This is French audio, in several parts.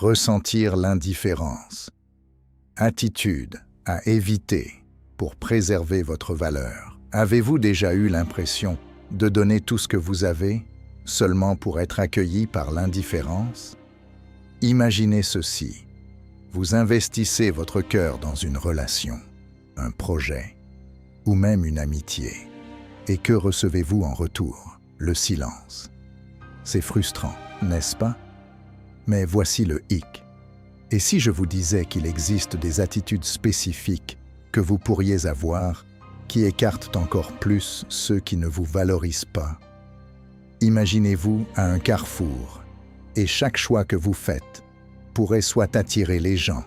Ressentir l'indifférence. Attitude à éviter pour préserver votre valeur. Avez-vous déjà eu l'impression de donner tout ce que vous avez seulement pour être accueilli par l'indifférence? Imaginez ceci. Vous investissez votre cœur dans une relation, un projet ou même une amitié. Et que recevez-vous en retour? Le silence. C'est frustrant, n'est-ce pas? Mais voici le hic. Et si je vous disais qu'il existe des attitudes spécifiques que vous pourriez avoir qui écartent encore plus ceux qui ne vous valorisent pas? Imaginez-vous à un carrefour, et chaque choix que vous faites pourrait soit attirer les gens,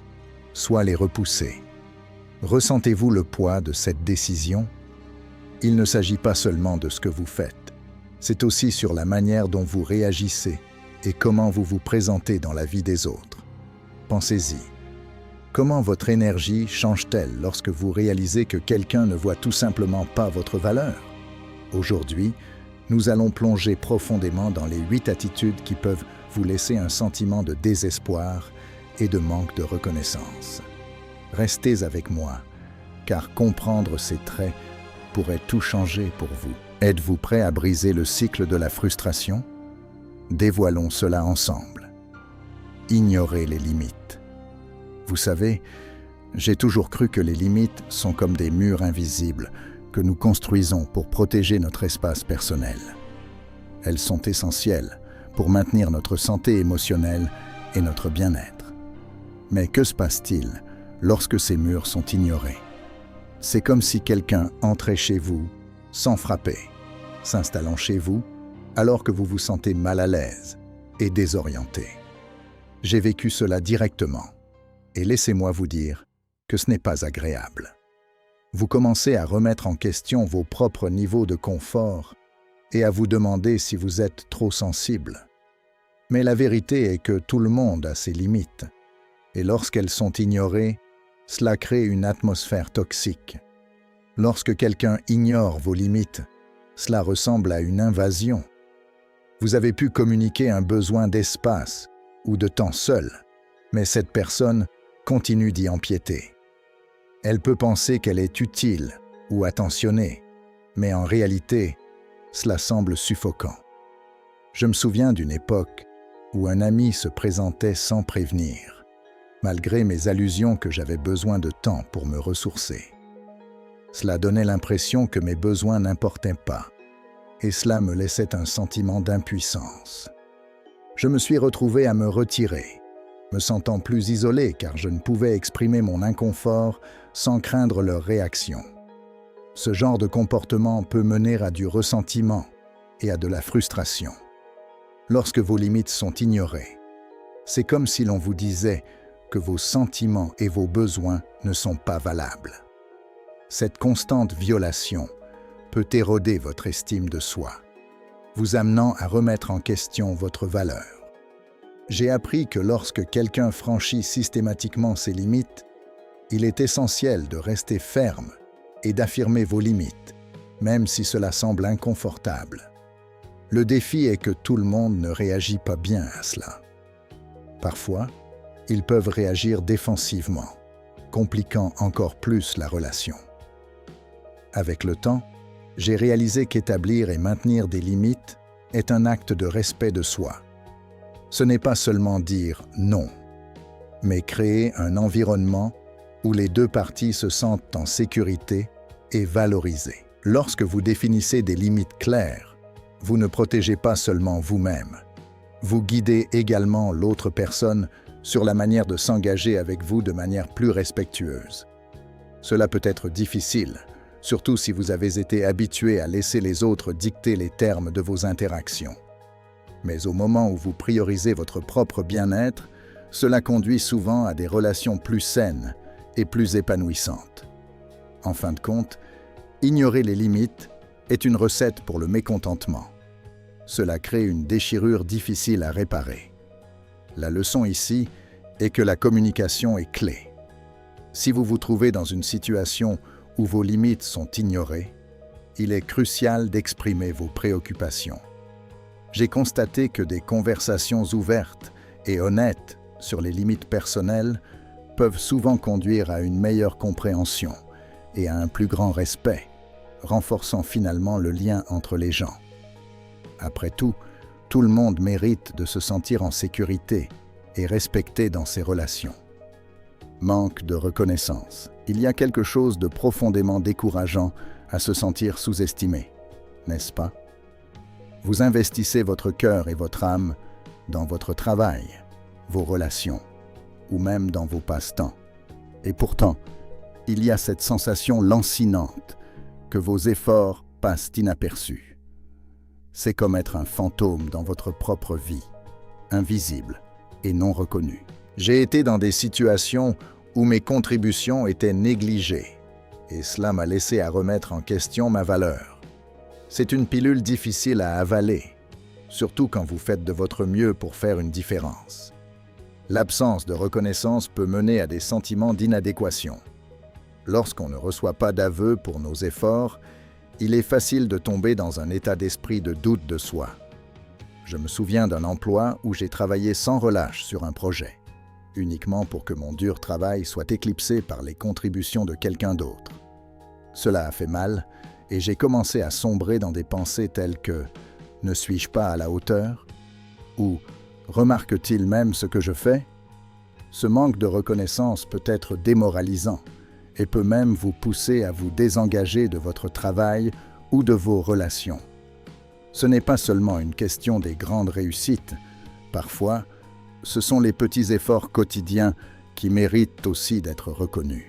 soit les repousser. Ressentez-vous le poids de cette décision? Il ne s'agit pas seulement de ce que vous faites, c'est aussi sur la manière dont vous réagissez et comment vous vous présentez dans la vie des autres. Pensez-y. Comment votre énergie change-t-elle lorsque vous réalisez que quelqu'un ne voit tout simplement pas votre valeur? Aujourd'hui, nous allons plonger profondément dans les 8 attitudes qui peuvent vous laisser un sentiment de désespoir et de manque de reconnaissance. Restez avec moi, car comprendre ces traits pourrait tout changer pour vous. Êtes-vous prêt à briser le cycle de la frustration? Dévoilons cela ensemble. Ignorez les limites. Vous savez, j'ai toujours cru que les limites sont comme des murs invisibles que nous construisons pour protéger notre espace personnel. Elles sont essentielles pour maintenir notre santé émotionnelle et notre bien-être. Mais que se passe-t-il lorsque ces murs sont ignorés? C'est comme si quelqu'un entrait chez vous sans frapper, s'installant chez vous alors que vous vous sentez mal à l'aise et désorienté. J'ai vécu cela directement et laissez-moi vous dire que ce n'est pas agréable. Vous commencez à remettre en question vos propres niveaux de confort et à vous demander si vous êtes trop sensible. Mais la vérité est que tout le monde a ses limites et lorsqu'elles sont ignorées, cela crée une atmosphère toxique. Lorsque quelqu'un ignore vos limites, cela ressemble à une invasion. Vous avez pu communiquer un besoin d'espace ou de temps seul, mais cette personne continue d'y empiéter. Elle peut penser qu'elle est utile ou attentionnée, mais en réalité, cela semble suffocant. Je me souviens d'une époque où un ami se présentait sans prévenir, malgré mes allusions que j'avais besoin de temps pour me ressourcer. Cela donnait l'impression que mes besoins n'importaient pas, et cela me laissait un sentiment d'impuissance. Je me suis retrouvé à me retirer, me sentant plus isolé car je ne pouvais exprimer mon inconfort sans craindre leur réaction. Ce genre de comportement peut mener à du ressentiment et à de la frustration. Lorsque vos limites sont ignorées, c'est comme si l'on vous disait que vos sentiments et vos besoins ne sont pas valables. Cette constante violation peut éroder votre estime de soi, vous amenant à remettre en question votre valeur. J'ai appris que lorsque quelqu'un franchit systématiquement ses limites, il est essentiel de rester ferme et d'affirmer vos limites, même si cela semble inconfortable. Le défi est que tout le monde ne réagit pas bien à cela. Parfois, ils peuvent réagir défensivement, compliquant encore plus la relation. Avec le temps, j'ai réalisé qu'établir et maintenir des limites est un acte de respect de soi. Ce n'est pas seulement dire non, mais créer un environnement où les deux parties se sentent en sécurité et valorisées. Lorsque vous définissez des limites claires, vous ne protégez pas seulement vous-même. Vous guidez également l'autre personne sur la manière de s'engager avec vous de manière plus respectueuse. Cela peut être difficile, surtout si vous avez été habitué à laisser les autres dicter les termes de vos interactions. Mais au moment où vous priorisez votre propre bien-être, cela conduit souvent à des relations plus saines et plus épanouissantes. En fin de compte, ignorer les limites est une recette pour le mécontentement. Cela crée une déchirure difficile à réparer. La leçon ici est que la communication est clé. Si vous vous trouvez dans une situation où vos limites sont ignorées, il est crucial d'exprimer vos préoccupations. J'ai constaté que des conversations ouvertes et honnêtes sur les limites personnelles peuvent souvent conduire à une meilleure compréhension et à un plus grand respect, renforçant finalement le lien entre les gens. Après tout le monde mérite de se sentir en sécurité et respecté dans ses relations. Manque de reconnaissance. Il y a quelque chose de profondément décourageant à se sentir sous-estimé, n'est-ce pas? Vous investissez votre cœur et votre âme dans votre travail, vos relations, ou même dans vos passe-temps. Et pourtant, il y a cette sensation lancinante que vos efforts passent inaperçus. C'est comme être un fantôme dans votre propre vie, invisible et non reconnu. J'ai été dans des situations où mes contributions étaient négligées, et cela m'a laissé à remettre en question ma valeur. C'est une pilule difficile à avaler, surtout quand vous faites de votre mieux pour faire une différence. L'absence de reconnaissance peut mener à des sentiments d'inadéquation. Lorsqu'on ne reçoit pas d'aveu pour nos efforts, il est facile de tomber dans un état d'esprit de doute de soi. Je me souviens d'un emploi où j'ai travaillé sans relâche sur un projet, uniquement pour que mon dur travail soit éclipsé par les contributions de quelqu'un d'autre. Cela a fait mal, et j'ai commencé à sombrer dans des pensées telles que « ne suis-je pas à la hauteur ?» ou « remarque-t-il même ce que je fais ?» Ce manque de reconnaissance peut être démoralisant et peut même vous pousser à vous désengager de votre travail ou de vos relations. Ce n'est pas seulement une question des grandes réussites. Parfois, ce sont les petits efforts quotidiens qui méritent aussi d'être reconnus.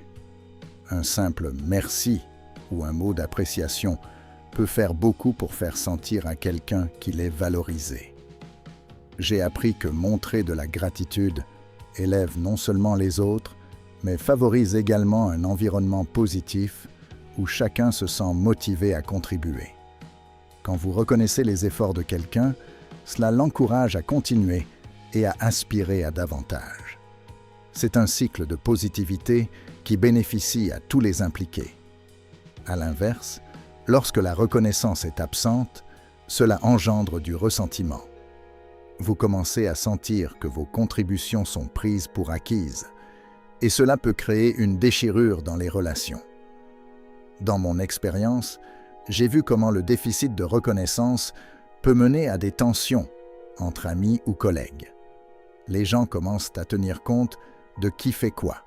Un simple « merci » ou un mot d'appréciation peut faire beaucoup pour faire sentir à quelqu'un qu'il est valorisé. J'ai appris que montrer de la gratitude élève non seulement les autres, mais favorise également un environnement positif où chacun se sent motivé à contribuer. Quand vous reconnaissez les efforts de quelqu'un, cela l'encourage à continuer et à aspirer à davantage. C'est un cycle de positivité qui bénéficie à tous les impliqués. À l'inverse, lorsque la reconnaissance est absente, cela engendre du ressentiment. Vous commencez à sentir que vos contributions sont prises pour acquises, et cela peut créer une déchirure dans les relations. Dans mon expérience, j'ai vu comment le déficit de reconnaissance peut mener à des tensions entre amis ou collègues. Les gens commencent à tenir compte de qui fait quoi,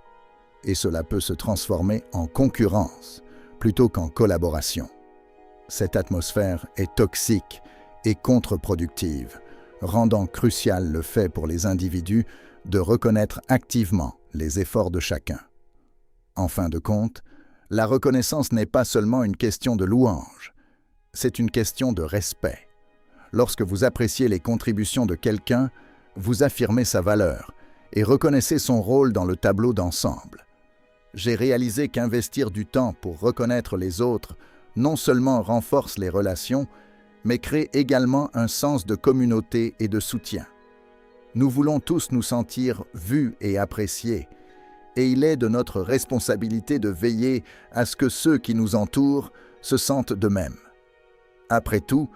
et cela peut se transformer en concurrence plutôt qu'en collaboration. Cette atmosphère est toxique et contre-productive, rendant crucial le fait pour les individus de reconnaître activement les efforts de chacun. En fin de compte, la reconnaissance n'est pas seulement une question de louange, c'est une question de respect. Lorsque vous appréciez les contributions de quelqu'un, vous affirmez sa valeur et reconnaissez son rôle dans le tableau d'ensemble. J'ai réalisé qu'investir du temps pour reconnaître les autres non seulement renforce les relations, mais crée également un sens de communauté et de soutien. Nous voulons tous nous sentir vus et appréciés, et il est de notre responsabilité de veiller à ce que ceux qui nous entourent se sentent de même. Après tout,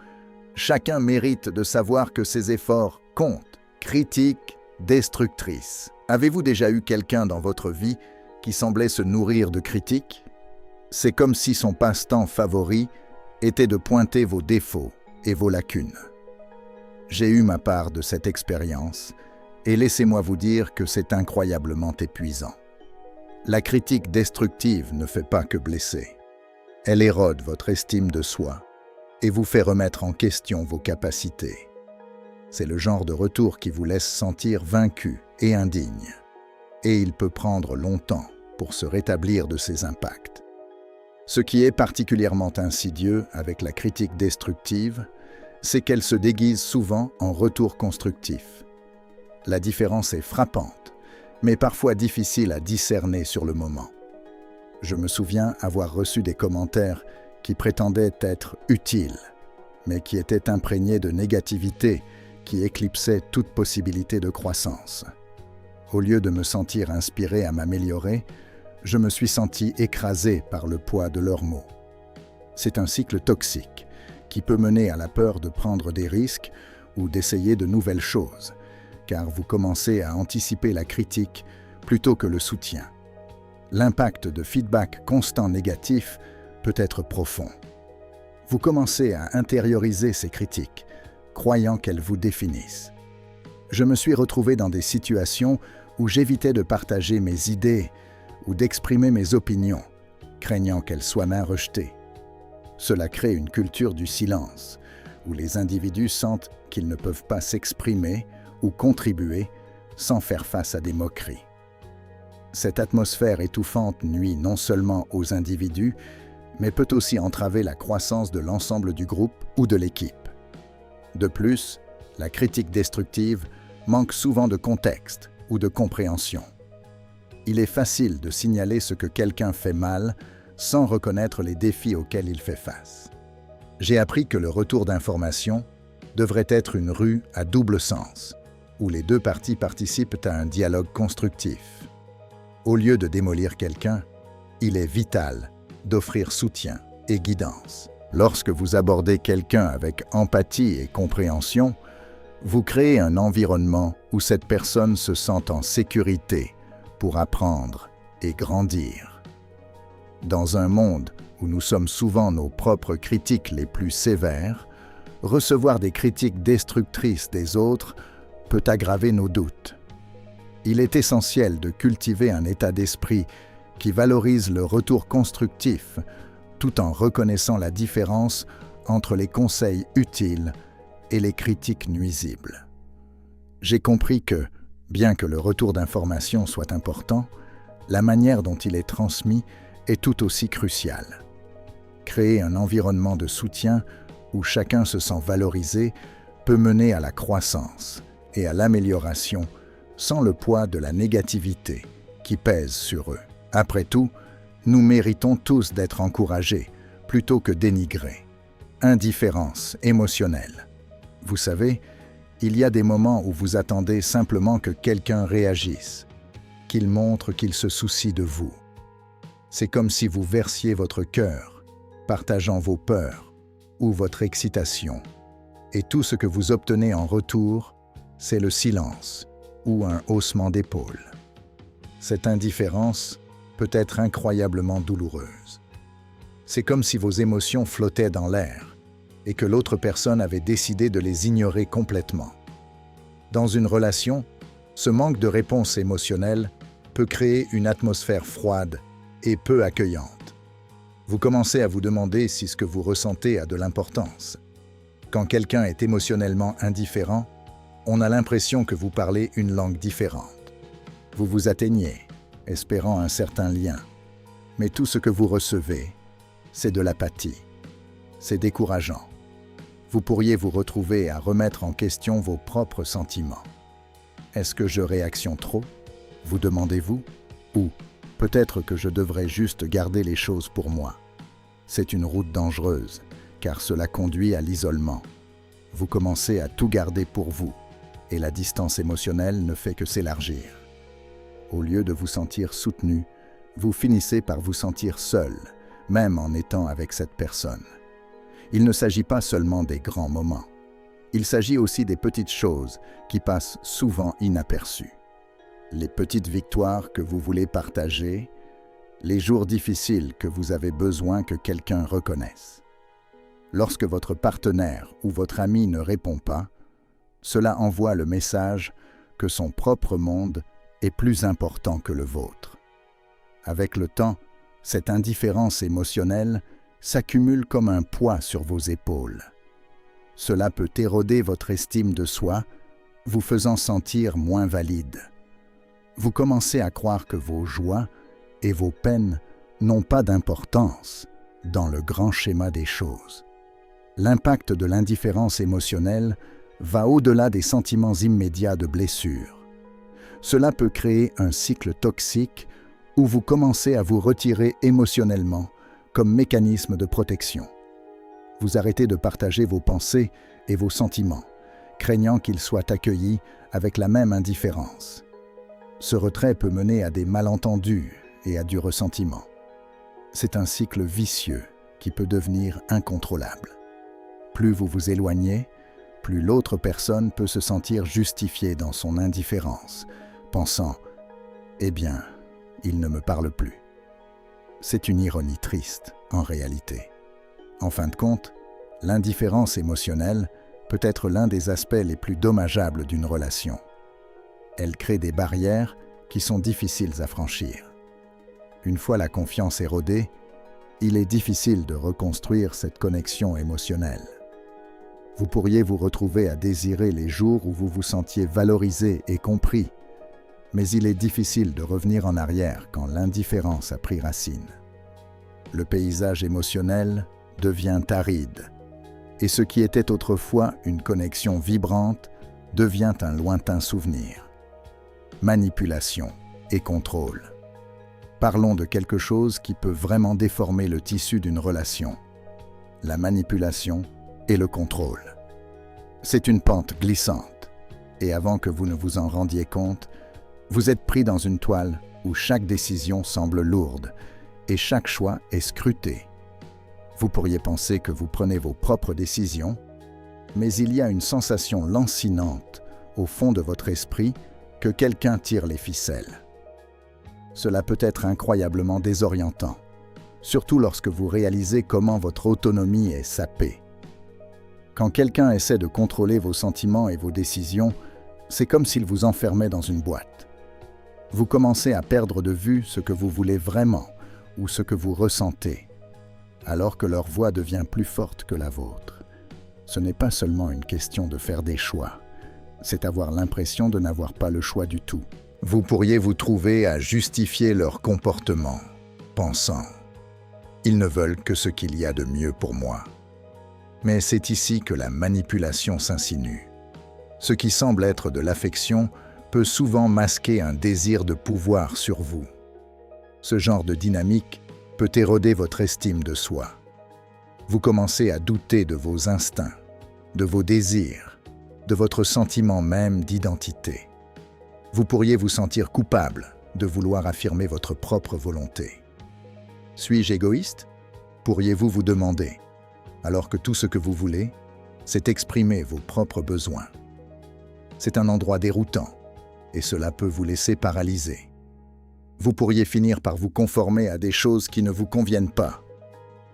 chacun mérite de savoir que ses efforts comptent. Critique destructrice. Avez-vous déjà eu quelqu'un dans votre vie qui semblait se nourrir de critiques? C'est comme si son passe-temps favori était de pointer vos défauts et vos lacunes. J'ai eu ma part de cette expérience et laissez-moi vous dire que c'est incroyablement épuisant. La critique destructive ne fait pas que blesser. Elle érode votre estime de soi et vous fait remettre en question vos capacités. C'est le genre de retour qui vous laisse sentir vaincu et indigne. Et il peut prendre longtemps pour se rétablir de ces impacts. Ce qui est particulièrement insidieux avec la critique destructive, c'est qu'elle se déguise souvent en retour constructif. La différence est frappante, mais parfois difficile à discerner sur le moment. Je me souviens avoir reçu des commentaires qui prétendaient être utiles, mais qui étaient imprégnés de négativité qui éclipsait toute possibilité de croissance. Au lieu de me sentir inspiré à m'améliorer, je me suis senti écrasé par le poids de leurs mots. C'est un cycle toxique qui peut mener à la peur de prendre des risques ou d'essayer de nouvelles choses, car vous commencez à anticiper la critique plutôt que le soutien. L'impact de feedback constant négatif peut être profond. Vous commencez à intérioriser ces critiques, croyant qu'elles vous définissent. Je me suis retrouvé dans des situations où j'évitais de partager mes idées ou d'exprimer mes opinions, craignant qu'elles soient mal rejetées. Cela crée une culture du silence, où les individus sentent qu'ils ne peuvent pas s'exprimer ou contribuer sans faire face à des moqueries. Cette atmosphère étouffante nuit non seulement aux individus, mais peut aussi entraver la croissance de l'ensemble du groupe ou de l'équipe. De plus, la critique destructive manque souvent de contexte ou de compréhension. Il est facile de signaler ce que quelqu'un fait mal sans reconnaître les défis auxquels il fait face. J'ai appris que le retour d'information devrait être une rue à double sens, où les deux parties participent à un dialogue constructif. Au lieu de démolir quelqu'un, il est vital d'offrir soutien et guidance. Lorsque vous abordez quelqu'un avec empathie et compréhension, vous créez un environnement où cette personne se sent en sécurité pour apprendre et grandir. Dans un monde où nous sommes souvent nos propres critiques les plus sévères, recevoir des critiques destructrices des autres peut aggraver nos doutes. Il est essentiel de cultiver un état d'esprit qui valorise le retour constructif tout en reconnaissant la différence entre les conseils utiles et les critiques nuisibles. J'ai compris que, bien que le retour d'information soit important, la manière dont il est transmis est tout aussi cruciale. Créer un environnement de soutien où chacun se sent valorisé peut mener à la croissance et à l'amélioration sans le poids de la négativité qui pèse sur eux. Après tout, nous méritons tous d'être encouragés plutôt que dénigrés. Indifférence émotionnelle. Vous savez, il y a des moments où vous attendez simplement que quelqu'un réagisse, qu'il montre qu'il se soucie de vous. C'est comme si vous versiez votre cœur, partageant vos peurs ou votre excitation. Et tout ce que vous obtenez en retour, c'est le silence ou un haussement d'épaule. Cette indifférence peut être incroyablement douloureuse. C'est comme si vos émotions flottaient dans l'air et que l'autre personne avait décidé de les ignorer complètement. Dans une relation, ce manque de réponse émotionnelle peut créer une atmosphère froide et peu accueillante. Vous commencez à vous demander si ce que vous ressentez a de l'importance. Quand quelqu'un est émotionnellement indifférent, on a l'impression que vous parlez une langue différente. Vous vous atteignez, espérant un certain lien. Mais tout ce que vous recevez, c'est de l'apathie. C'est décourageant. Vous pourriez vous retrouver à remettre en question vos propres sentiments. Est-ce que je réactionne trop ? Vous demandez-vous ? Ou peut-être que je devrais juste garder les choses pour moi. C'est une route dangereuse, car cela conduit à l'isolement. Vous commencez à tout garder pour vous, et la distance émotionnelle ne fait que s'élargir. Au lieu de vous sentir soutenu, vous finissez par vous sentir seul, même en étant avec cette personne. Il ne s'agit pas seulement des grands moments. Il s'agit aussi des petites choses qui passent souvent inaperçues. Les petites victoires que vous voulez partager, les jours difficiles que vous avez besoin que quelqu'un reconnaisse. Lorsque votre partenaire ou votre ami ne répond pas, cela envoie le message que son propre monde est plus important que le vôtre. Avec le temps, cette indifférence émotionnelle s'accumule comme un poids sur vos épaules. Cela peut éroder votre estime de soi, vous faisant sentir moins valide. Vous commencez à croire que vos joies et vos peines n'ont pas d'importance dans le grand schéma des choses. L'impact de l'indifférence émotionnelle va au-delà des sentiments immédiats de blessure. Cela peut créer un cycle toxique où vous commencez à vous retirer émotionnellement comme mécanisme de protection. Vous arrêtez de partager vos pensées et vos sentiments, craignant qu'ils soient accueillis avec la même indifférence. Ce retrait peut mener à des malentendus et à du ressentiment. C'est un cycle vicieux qui peut devenir incontrôlable. Plus vous vous éloignez, plus l'autre personne peut se sentir justifiée dans son indifférence, pensant « Eh bien, il ne me parle plus ». C'est une ironie triste, en réalité. En fin de compte, l'indifférence émotionnelle peut être l'un des aspects les plus dommageables d'une relation. Elle crée des barrières qui sont difficiles à franchir. Une fois la confiance érodée, il est difficile de reconstruire cette connexion émotionnelle. Vous pourriez vous retrouver à désirer les jours où vous vous sentiez valorisé et compris, mais il est difficile de revenir en arrière quand l'indifférence a pris racine. Le paysage émotionnel devient aride, et ce qui était autrefois une connexion vibrante devient un lointain souvenir. Manipulation et contrôle. Parlons de quelque chose qui peut vraiment déformer le tissu d'une relation. La manipulation et le contrôle. C'est une pente glissante, et avant que vous ne vous en rendiez compte, vous êtes pris dans une toile où chaque décision semble lourde et chaque choix est scruté. Vous pourriez penser que vous prenez vos propres décisions, mais il y a une sensation lancinante au fond de votre esprit que quelqu'un tire les ficelles. Cela peut être incroyablement désorientant, surtout lorsque vous réalisez comment votre autonomie est sapée. Quand quelqu'un essaie de contrôler vos sentiments et vos décisions, c'est comme s'il vous enfermait dans une boîte. Vous commencez à perdre de vue ce que vous voulez vraiment ou ce que vous ressentez, alors que leur voix devient plus forte que la vôtre. Ce n'est pas seulement une question de faire des choix, c'est avoir l'impression de n'avoir pas le choix du tout. Vous pourriez vous trouver à justifier leur comportement, pensant « Ils ne veulent que ce qu'il y a de mieux pour moi ». Mais c'est ici que la manipulation s'insinue. Ce qui semble être de l'affection peut souvent masquer un désir de pouvoir sur vous. Ce genre de dynamique peut éroder votre estime de soi. Vous commencez à douter de vos instincts, de vos désirs, de votre sentiment même d'identité. Vous pourriez vous sentir coupable de vouloir affirmer votre propre volonté. Suis-je égoïste? Pourriez-vous vous demander, alors que tout ce que vous voulez, c'est exprimer vos propres besoins. C'est un endroit déroutant, et cela peut vous laisser paralysé. Vous pourriez finir par vous conformer à des choses qui ne vous conviennent pas.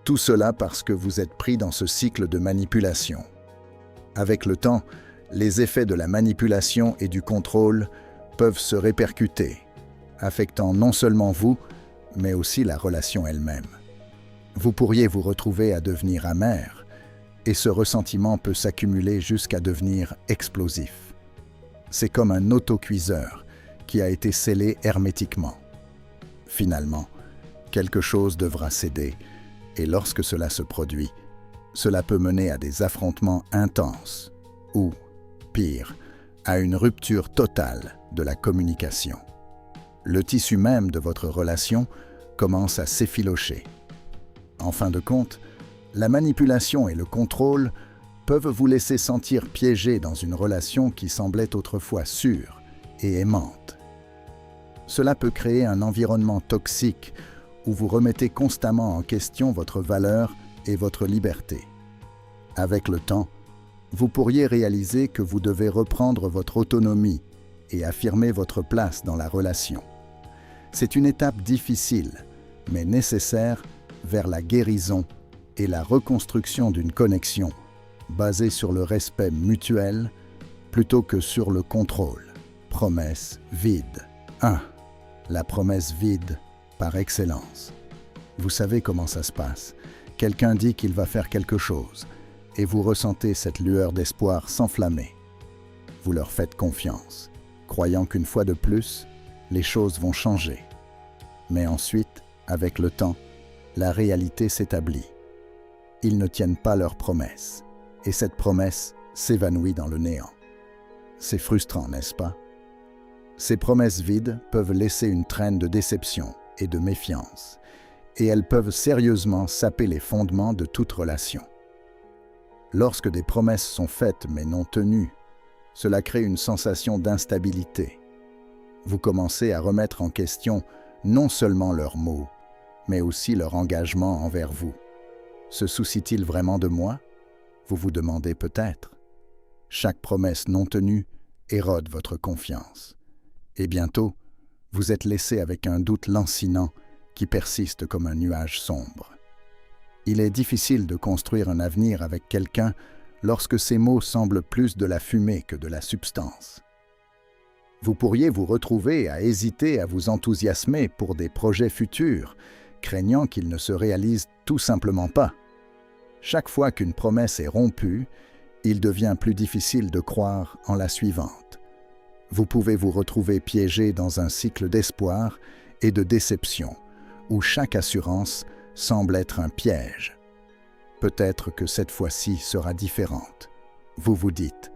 Tout cela parce que vous êtes pris dans ce cycle de manipulation. Avec le temps, les effets de la manipulation et du contrôle peuvent se répercuter, affectant non seulement vous, mais aussi la relation elle-même. Vous pourriez vous retrouver à devenir amer, et ce ressentiment peut s'accumuler jusqu'à devenir explosif. C'est comme un autocuiseur qui a été scellé hermétiquement. Finalement, quelque chose devra céder, et lorsque cela se produit, cela peut mener à des affrontements intenses, ou, pire, à une rupture totale de la communication. Le tissu même de votre relation commence à s'effilocher. En fin de compte, la manipulation et le contrôle peuvent vous laisser sentir piégé dans une relation qui semblait autrefois sûre et aimante. Cela peut créer un environnement toxique où vous remettez constamment en question votre valeur et votre liberté. Avec le temps, vous pourriez réaliser que vous devez reprendre votre autonomie et affirmer votre place dans la relation. C'est une étape difficile, mais nécessaire vers la guérison et la reconstruction d'une connexion basée sur le respect mutuel plutôt que sur le contrôle. Promesse vide. 1. La promesse vide par excellence. Vous savez comment ça se passe. Quelqu'un dit qu'il va faire quelque chose et vous ressentez cette lueur d'espoir s'enflammer. Vous leur faites confiance, croyant qu'une fois de plus, les choses vont changer. Mais ensuite, avec le temps, la réalité s'établit. Ils ne tiennent pas leur promesse, et cette promesse s'évanouit dans le néant. C'est frustrant, n'est-ce pas? Ces promesses vides peuvent laisser une traîne de déception et de méfiance, et elles peuvent sérieusement saper les fondements de toute relation. Lorsque des promesses sont faites mais non tenues, cela crée une sensation d'instabilité. Vous commencez à remettre en question non seulement leurs mots, mais aussi leur engagement envers vous. Se soucie-t-il vraiment de moi? Vous vous demandez peut-être. Chaque promesse non tenue érode votre confiance. Et bientôt, vous êtes laissé avec un doute lancinant qui persiste comme un nuage sombre. Il est difficile de construire un avenir avec quelqu'un lorsque ces mots semblent plus de la fumée que de la substance. Vous pourriez vous retrouver à hésiter à vous enthousiasmer pour des projets futurs, craignant qu'ils ne se réalisent tout simplement pas. Chaque fois qu'une promesse est rompue, il devient plus difficile de croire en la suivante. Vous pouvez vous retrouver piégé dans un cycle d'espoir et de déception, où chaque assurance semble être un piège. Peut-être que cette fois-ci sera différente. Vous vous dites,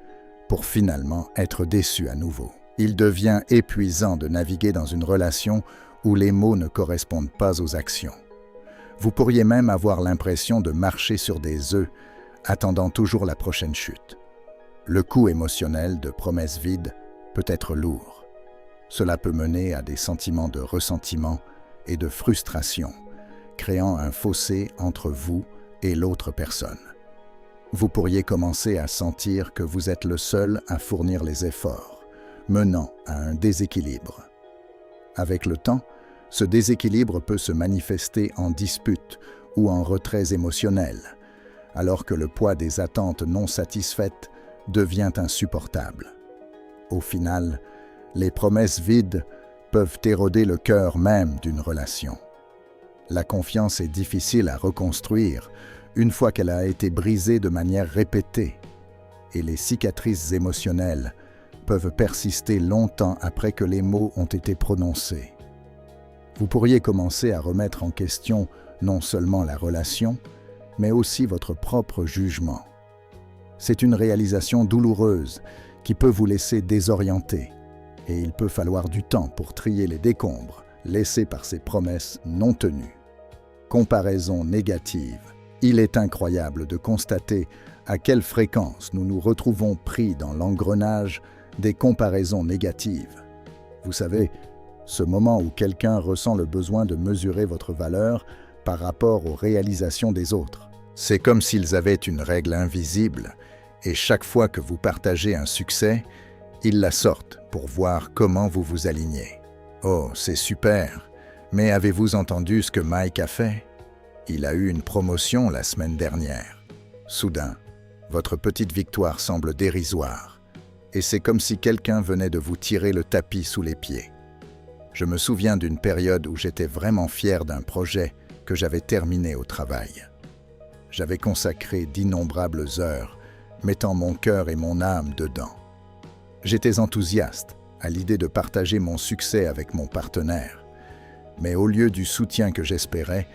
pour finalement être déçu à nouveau. Il devient épuisant de naviguer dans une relation où les mots ne correspondent pas aux actions. Vous pourriez même avoir l'impression de marcher sur des œufs, attendant toujours la prochaine chute. Le coût émotionnel de promesses vides peut être lourd. Cela peut mener à des sentiments de ressentiment et de frustration, créant un fossé entre vous et l'autre personne. Vous pourriez commencer à sentir que vous êtes le seul à fournir les efforts, menant à un déséquilibre. Avec le temps, ce déséquilibre peut se manifester en disputes ou en retraits émotionnels, alors que le poids des attentes non satisfaites devient insupportable. Au final, les promesses vides peuvent éroder le cœur même d'une relation. La confiance est difficile à reconstruire une fois qu'elle a été brisée de manière répétée, et les cicatrices émotionnelles peuvent persister longtemps après que les mots ont été prononcés. Vous pourriez commencer à remettre en question non seulement la relation, mais aussi votre propre jugement. C'est une réalisation douloureuse qui peut vous laisser désorienté, et il peut falloir du temps pour trier les décombres laissés par ces promesses non tenues. Comparaison négative. Il est incroyable de constater à quelle fréquence nous nous retrouvons pris dans l'engrenage des comparaisons négatives. Vous savez, ce moment où quelqu'un ressent le besoin de mesurer votre valeur par rapport aux réalisations des autres. C'est comme s'ils avaient une règle invisible, et chaque fois que vous partagez un succès, ils la sortent pour voir comment vous vous alignez. Oh, c'est super, mais avez-vous entendu ce que Mike a fait? Il a eu une promotion la semaine dernière. Soudain, votre petite victoire semble dérisoire, et c'est comme si quelqu'un venait de vous tirer le tapis sous les pieds. Je me souviens d'une période où j'étais vraiment fier d'un projet que j'avais terminé au travail. J'avais consacré d'innombrables heures, mettant mon cœur et mon âme dedans. J'étais enthousiaste à l'idée de partager mon succès avec mon partenaire. Mais au lieu du soutien que j'espérais,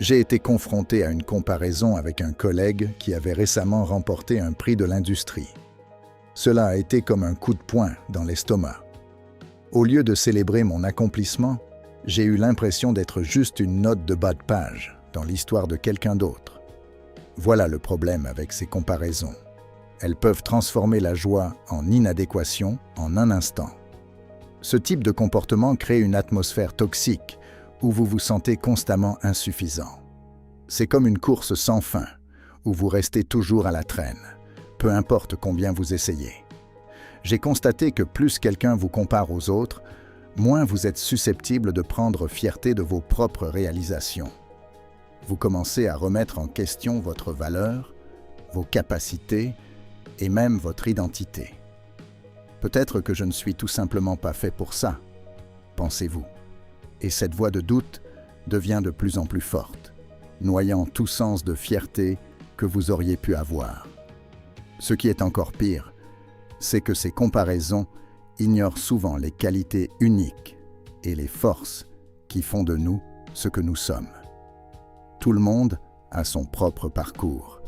j'ai été confronté à une comparaison avec un collègue qui avait récemment remporté un prix de l'industrie. Cela a été comme un coup de poing dans l'estomac. Au lieu de célébrer mon accomplissement, j'ai eu l'impression d'être juste une note de bas de page dans l'histoire de quelqu'un d'autre. Voilà le problème avec ces comparaisons. Elles peuvent transformer la joie en inadéquation en un instant. Ce type de comportement crée une atmosphère toxique où vous vous sentez constamment insuffisant. C'est comme une course sans fin, où vous restez toujours à la traîne, peu importe combien vous essayez. J'ai constaté que plus quelqu'un vous compare aux autres, moins vous êtes susceptible de prendre fierté de vos propres réalisations. Vous commencez à remettre en question votre valeur, vos capacités et même votre identité. Peut-être que je ne suis tout simplement pas fait pour ça, pensez-vous. Et cette voix de doute devient de plus en plus forte, noyant tout sens de fierté que vous auriez pu avoir. Ce qui est encore pire, c'est que ces comparaisons ignorent souvent les qualités uniques et les forces qui font de nous ce que nous sommes. Tout le monde a son propre parcours,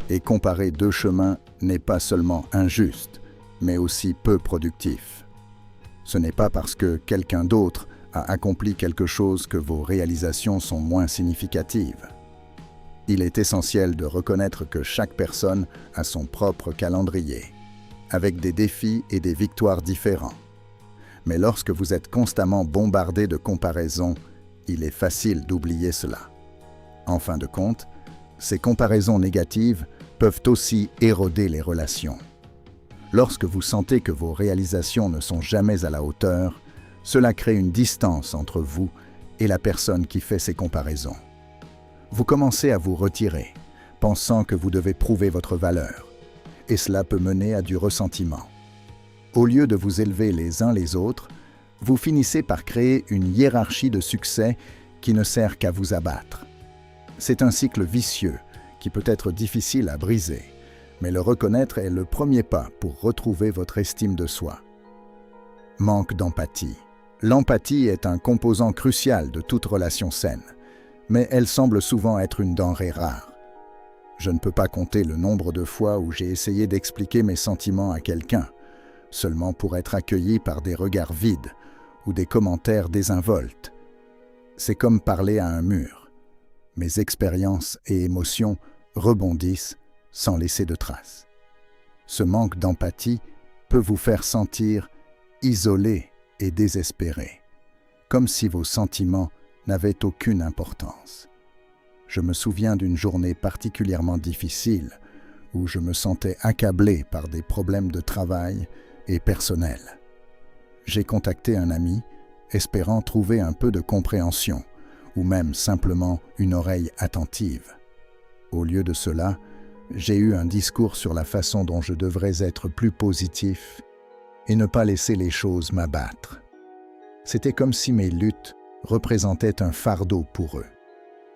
et comparer deux chemins n'est pas seulement injuste, mais aussi peu productif. Ce n'est pas parce que quelqu'un d'autre a accompli quelque chose que vos réalisations sont moins significatives. Il est essentiel de reconnaître que chaque personne a son propre calendrier, avec des défis et des victoires différents. Mais lorsque vous êtes constamment bombardé de comparaisons, il est facile d'oublier cela. En fin de compte, ces comparaisons négatives peuvent aussi éroder les relations. Lorsque vous sentez que vos réalisations ne sont jamais à la hauteur, cela crée une distance entre vous et la personne qui fait ces comparaisons. Vous commencez à vous retirer, pensant que vous devez prouver votre valeur, et cela peut mener à du ressentiment. Au lieu de vous élever les uns les autres, vous finissez par créer une hiérarchie de succès qui ne sert qu'à vous abattre. C'est un cycle vicieux qui peut être difficile à briser, mais le reconnaître est le premier pas pour retrouver votre estime de soi. Manque d'empathie. L'empathie est un composant crucial de toute relation saine, mais elle semble souvent être une denrée rare. Je ne peux pas compter le nombre de fois où j'ai essayé d'expliquer mes sentiments à quelqu'un, seulement pour être accueilli par des regards vides ou des commentaires désinvoltes. C'est comme parler à un mur. Mes expériences et émotions rebondissent sans laisser de traces. Ce manque d'empathie peut vous faire sentir isolé et désespéré, comme si vos sentiments n'avaient aucune importance. Je me souviens d'une journée particulièrement difficile où je me sentais accablé par des problèmes de travail et personnels. J'ai contacté un ami, espérant trouver un peu de compréhension, ou même simplement une oreille attentive. Au lieu de cela, j'ai eu un discours sur la façon dont je devrais être plus positif et ne pas laisser les choses m'abattre. C'était comme si mes luttes représentaient un fardeau pour eux,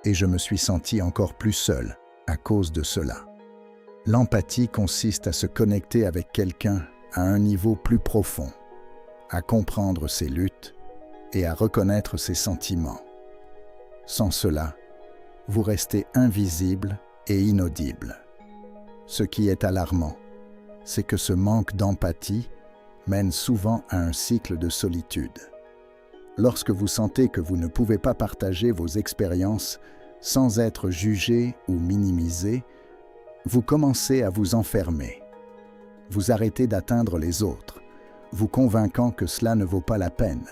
et je me suis senti encore plus seul à cause de cela. L'empathie consiste à se connecter avec quelqu'un à un niveau plus profond, à comprendre ses luttes et à reconnaître ses sentiments. Sans cela, vous restez invisible et inaudible. Ce qui est alarmant, c'est que ce manque d'empathie mène souvent à un cycle de solitude. Lorsque vous sentez que vous ne pouvez pas partager vos expériences sans être jugé ou minimisé, vous commencez à vous enfermer. Vous arrêtez d'atteindre les autres, vous convainquant que cela ne vaut pas la peine.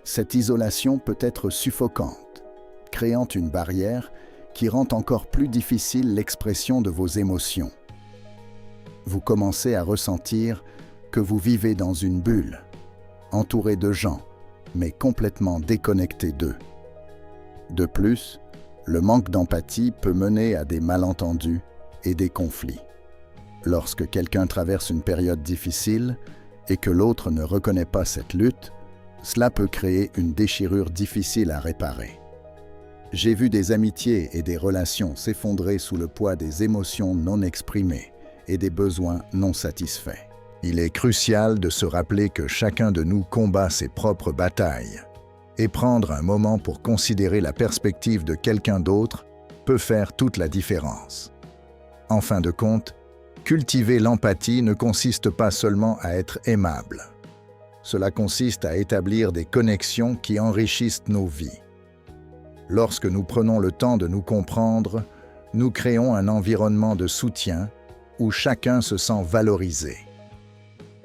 Cette isolation peut être suffocante, créant une barrière qui rend encore plus difficile l'expression de vos émotions. Vous commencez à ressentir que vous vivez dans une bulle, entouré de gens, mais complètement déconnecté d'eux. De plus, le manque d'empathie peut mener à des malentendus et des conflits. Lorsque quelqu'un traverse une période difficile et que l'autre ne reconnaît pas cette lutte, cela peut créer une déchirure difficile à réparer. J'ai vu des amitiés et des relations s'effondrer sous le poids des émotions non exprimées et des besoins non satisfaits. Il est crucial de se rappeler que chacun de nous combat ses propres batailles, et prendre un moment pour considérer la perspective de quelqu'un d'autre peut faire toute la différence. En fin de compte, cultiver l'empathie ne consiste pas seulement à être aimable. Cela consiste à établir des connexions qui enrichissent nos vies. Lorsque nous prenons le temps de nous comprendre, nous créons un environnement de soutien où chacun se sent valorisé.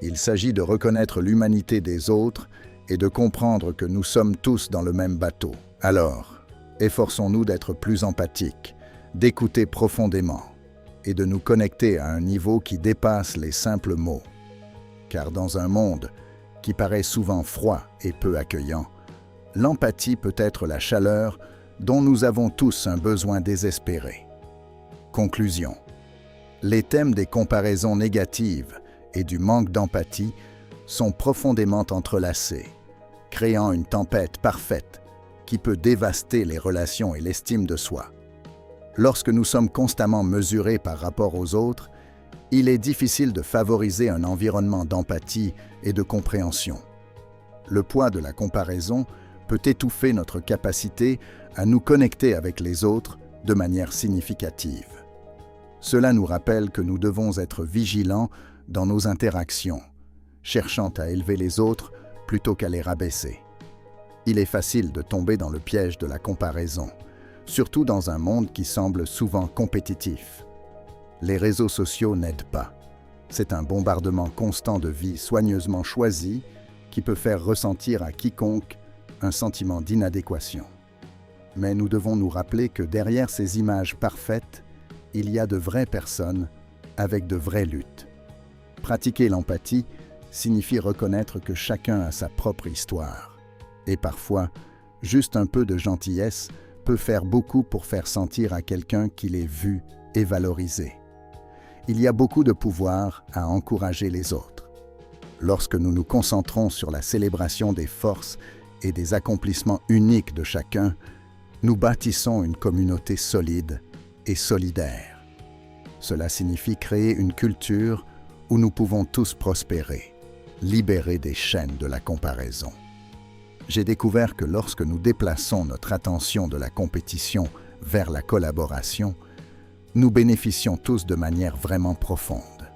Il s'agit de reconnaître l'humanité des autres et de comprendre que nous sommes tous dans le même bateau. Alors, efforçons-nous d'être plus empathiques, d'écouter profondément et de nous connecter à un niveau qui dépasse les simples mots. Car dans un monde qui paraît souvent froid et peu accueillant, l'empathie peut être la chaleur dont nous avons tous un besoin désespéré. Conclusion. Les thèmes des comparaisons négatives et du manque d'empathie sont profondément entrelacés, créant une tempête parfaite qui peut dévaster les relations et l'estime de soi. Lorsque nous sommes constamment mesurés par rapport aux autres, il est difficile de favoriser un environnement d'empathie et de compréhension. Le poids de la comparaison peut étouffer notre capacité à nous connecter avec les autres de manière significative. Cela nous rappelle que nous devons être vigilants dans nos interactions, cherchant à élever les autres plutôt qu'à les rabaisser. Il est facile de tomber dans le piège de la comparaison, surtout dans un monde qui semble souvent compétitif. Les réseaux sociaux n'aident pas. C'est un bombardement constant de vie soigneusement choisie qui peut faire ressentir à quiconque un sentiment d'inadéquation. Mais nous devons nous rappeler que derrière ces images parfaites, il y a de vraies personnes avec de vraies luttes. Pratiquer l'empathie signifie reconnaître que chacun a sa propre histoire. Et parfois, juste un peu de gentillesse peut faire beaucoup pour faire sentir à quelqu'un qu'il est vu et valorisé. Il y a beaucoup de pouvoir à encourager les autres. Lorsque nous nous concentrons sur la célébration des forces et des accomplissements uniques de chacun, nous bâtissons une communauté solide et solidaire. Cela signifie créer une culture où nous pouvons tous prospérer, libérés des chaînes de la comparaison. J'ai découvert que lorsque nous déplaçons notre attention de la compétition vers la collaboration, nous bénéficions tous de manière vraiment profonde.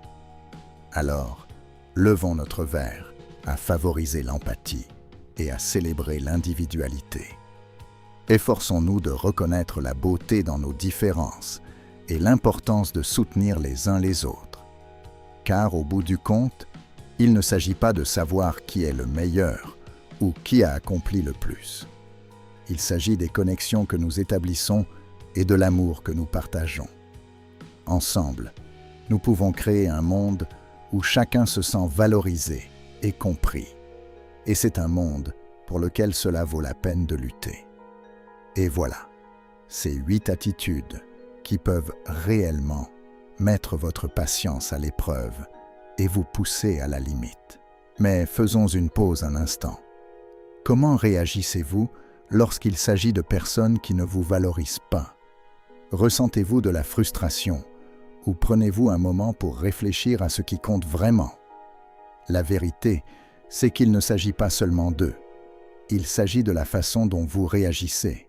Alors, levons notre verre à favoriser l'empathie et à célébrer l'individualité. Efforçons-nous de reconnaître la beauté dans nos différences et l'importance de soutenir les uns les autres. Car au bout du compte, il ne s'agit pas de savoir qui est le meilleur ou qui a accompli le plus. Il s'agit des connexions que nous établissons et de l'amour que nous partageons. Ensemble, nous pouvons créer un monde où chacun se sent valorisé et compris. Et c'est un monde pour lequel cela vaut la peine de lutter. Et voilà, ces 8 attitudes qui peuvent réellement mettre votre patience à l'épreuve et vous pousser à la limite. Mais faisons une pause un instant. Comment réagissez-vous lorsqu'il s'agit de personnes qui ne vous valorisent pas? Ressentez-vous de la frustration ou prenez-vous un moment pour réfléchir à ce qui compte vraiment? La vérité, c'est qu'il ne s'agit pas seulement d'eux. Il s'agit de la façon dont vous réagissez.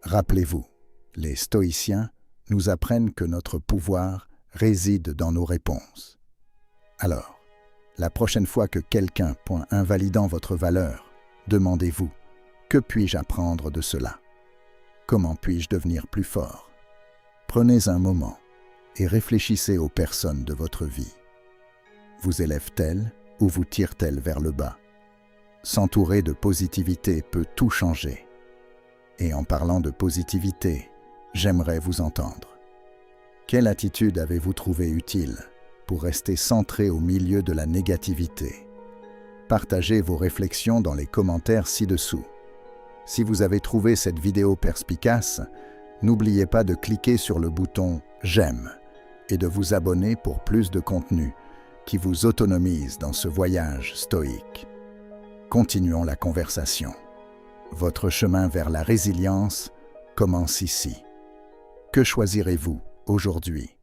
Rappelez-vous, les stoïciens nous apprennent que notre pouvoir réside dans nos réponses. Alors, la prochaine fois que quelqu'un point invalidant votre valeur, demandez-vous, que puis-je apprendre de cela? Comment puis-je devenir plus fort? Prenez un moment et réfléchissez aux personnes de votre vie. Vous élèvent-elles ou vous tirent-elles vers le bas? S'entourer de positivité peut tout changer. Et en parlant de positivité, j'aimerais vous entendre. Quelle attitude avez-vous trouvé utile pour rester centré au milieu de la négativité? Partagez vos réflexions dans les commentaires ci-dessous. Si vous avez trouvé cette vidéo perspicace, n'oubliez pas de cliquer sur le bouton « J'aime » et de vous abonner pour plus de contenu qui vous autonomise dans ce voyage stoïque. Continuons la conversation. Votre chemin vers la résilience commence ici. Que choisirez-vous aujourd'hui?